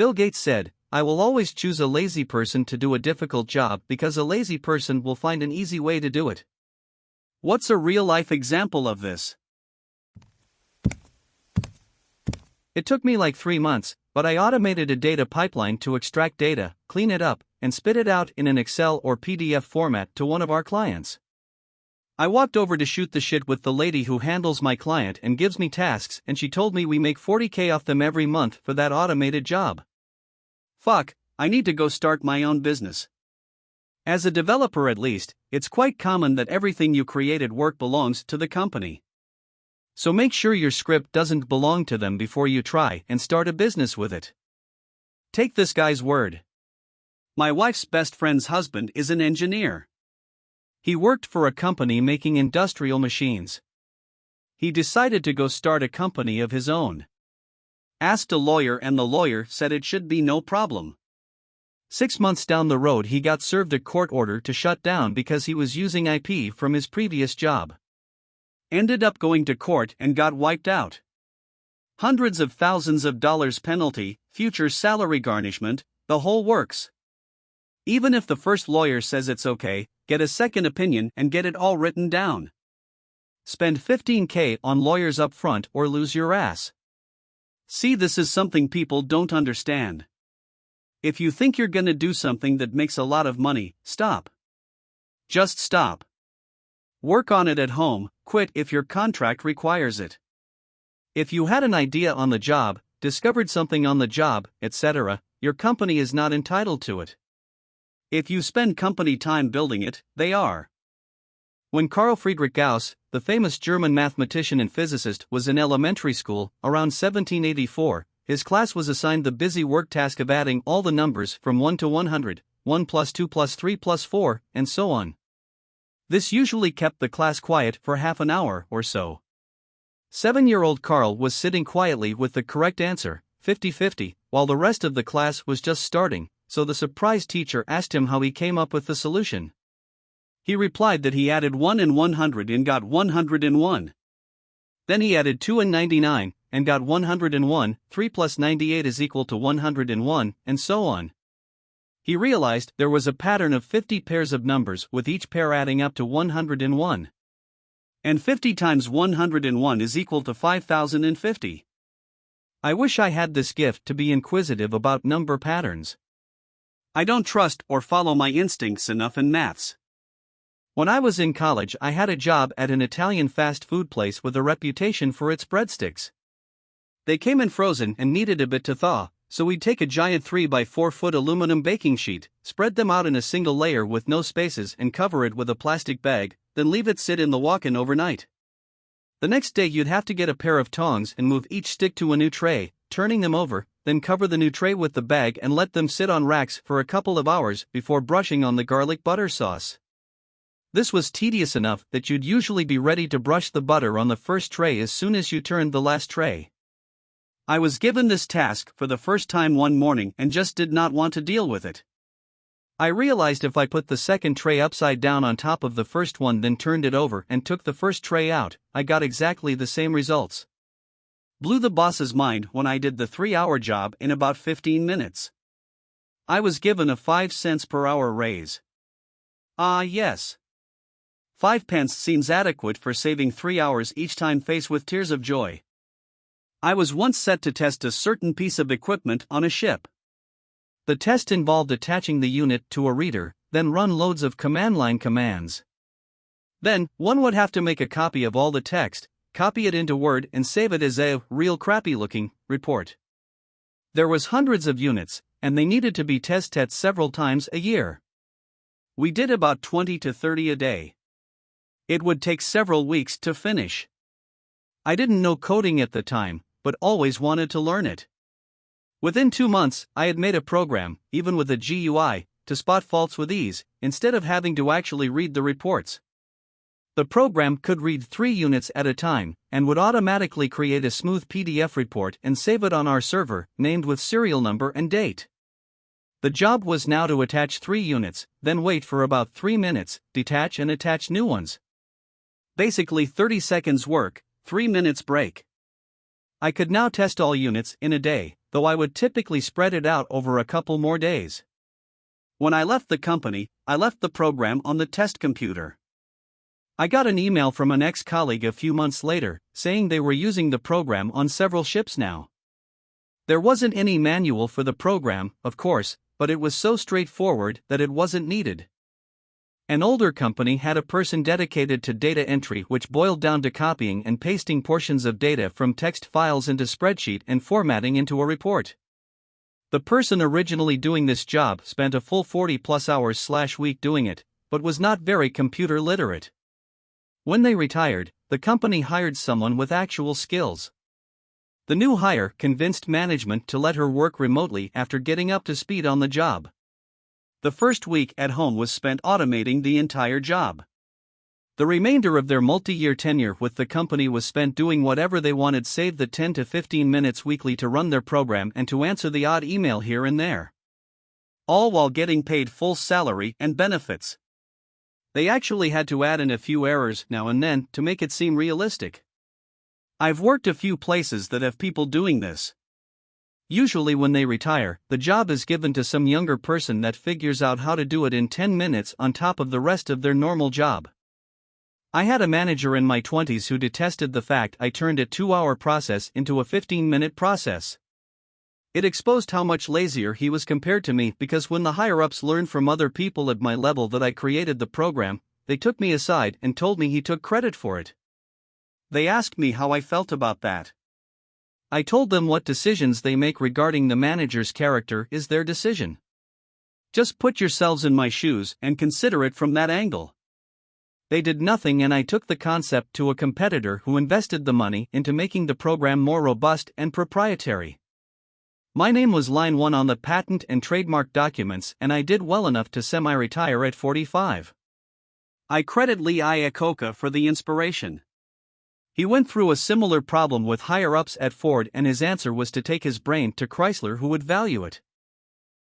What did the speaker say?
Bill Gates said, "I will always choose a lazy person to do a difficult job because a lazy person will find an easy way to do it." What's a real-life example of this? It took me like 3 months, but I automated a data pipeline to extract data, clean it up, and spit it out in an Excel or PDF format to one of our clients. I walked over to shoot the shit with the lady who handles my client and gives me tasks, and she told me we make $40K off them every month for that automated job. Fuck, I need to go start my own business. As a developer at least, it's quite common that everything you create at work belongs to the company. So make sure your script doesn't belong to them before you try and start a business with it. Take this guy's word. My wife's best friend's husband is an engineer. He worked for a company making industrial machines. He decided to go start a company of his own. Asked a lawyer, and the lawyer said it should be no problem. 6 months down the road, he got served a court order to shut down because he was using IP from his previous job. Ended up going to court and got wiped out. Hundreds of thousands of dollars penalty, future salary garnishment, the whole works. Even if the first lawyer says it's okay, get a second opinion and get it all written down. Spend $15K on lawyers up front or lose your ass. See, this is something people don't understand. If you think you're gonna do something that makes a lot of money, stop. Just stop. Work on it at home, quit if your contract requires it. If you had an idea on the job, discovered something on the job, etc., your company is not entitled to it. If you spend company time building it, they are. When Carl Friedrich Gauss, the famous German mathematician and physicist, was in elementary school, around 1784, his class was assigned the busy work task of adding all the numbers from 1 to 100, 1 plus 2 plus 3 plus 4, and so on. This usually kept the class quiet for half an hour or so. 7-year-old Carl was sitting quietly with the correct answer, 50-50, while the rest of the class was just starting, so the surprised teacher asked him how he came up with the solution. He replied that he added 1 and 100 and got 101. Then he added 2 and 99, and got 101, 3 plus 98 is equal to 101, and so on. He realized there was a pattern of 50 pairs of numbers with each pair adding up to 101. And 50 times 101 is equal to 5050. I wish I had this gift to be inquisitive about number patterns. I don't trust or follow my instincts enough in maths. When I was in college, I had a job at an Italian fast food place with a reputation for its breadsticks. They came in frozen and needed a bit to thaw, so we'd take a giant 3x4-foot aluminum baking sheet, spread them out in a single layer with no spaces and cover it with a plastic bag, then leave it sit in the walk-in overnight. The next day you'd have to get a pair of tongs and move each stick to a new tray, turning them over, then cover the new tray with the bag and let them sit on racks for a couple of hours before brushing on the garlic butter sauce. This was tedious enough that you'd usually be ready to brush the butter on the first tray as soon as you turned the last tray. I was given this task for the first time one morning and just did not want to deal with it. I realized if I put the second tray upside down on top of the first one, then turned it over and took the first tray out, I got exactly the same results. Blew the boss's mind when I did the 3-hour job in about 15 minutes. I was given a 5 cents per hour raise. Ah, yes. 5 pence seems adequate for saving 3 hours each time faced with tears of joy. I was once set to test a certain piece of equipment on a ship. The test involved attaching the unit to a reader, then run loads of command line commands. Then, one would have to make a copy of all the text, copy it into Word and save it as a real crappy looking report. There was hundreds of units, and they needed to be tested several times a year. We did about 20 to 30 a day. It would take several weeks to finish. I didn't know coding at the time, but always wanted to learn it. Within 2 months, I had made a program, even with a GUI, to spot faults with ease, instead of having to actually read the reports. The program could read 3 units at a time, and would automatically create a smooth PDF report and save it on our server, named with serial number and date. The job was now to attach 3 units, then wait for about 3 minutes, detach and attach new ones. Basically 30 seconds work, 3 minutes break. I could now test all units in a day, though I would typically spread it out over a couple more days. When I left the company, I left the program on the test computer. I got an email from an ex-colleague a few months later, saying they were using the program on several ships now. There wasn't any manual for the program, of course, but it was so straightforward that it wasn't needed. An older company had a person dedicated to data entry, which boiled down to copying and pasting portions of data from text files into spreadsheet and formatting into a report. The person originally doing this job spent a full 40+ hours/week doing it, but was not very computer literate. When they retired, the company hired someone with actual skills. The new hire convinced management to let her work remotely after getting up to speed on the job. The first week at home was spent automating the entire job. The remainder of their multi-year tenure with the company was spent doing whatever they wanted, save the 10 to 15 minutes weekly to run their program and to answer the odd email here and there. All while getting paid full salary and benefits. They actually had to add in a few errors now and then to make it seem realistic. I've worked a few places that have people doing this. Usually when they retire, the job is given to some younger person that figures out how to do it in 10 minutes on top of the rest of their normal job. I had a manager in my 20s who detested the fact I turned a 2-hour process into a 15-minute process. It exposed how much lazier he was compared to me, because when the higher-ups learned from other people at my level that I created the program, they took me aside and told me he took credit for it. They asked me how I felt about that. I told them what decisions they make regarding the manager's character is their decision. Just put yourselves in my shoes and consider it from that angle. They did nothing, and I took the concept to a competitor who invested the money into making the program more robust and proprietary. My name was line 1 on the patent and trademark documents, and I did well enough to semi-retire at 45. I credit Lee Iacocca for the inspiration. He went through a similar problem with higher-ups at Ford, and his answer was to take his brain to Chrysler, who would value it.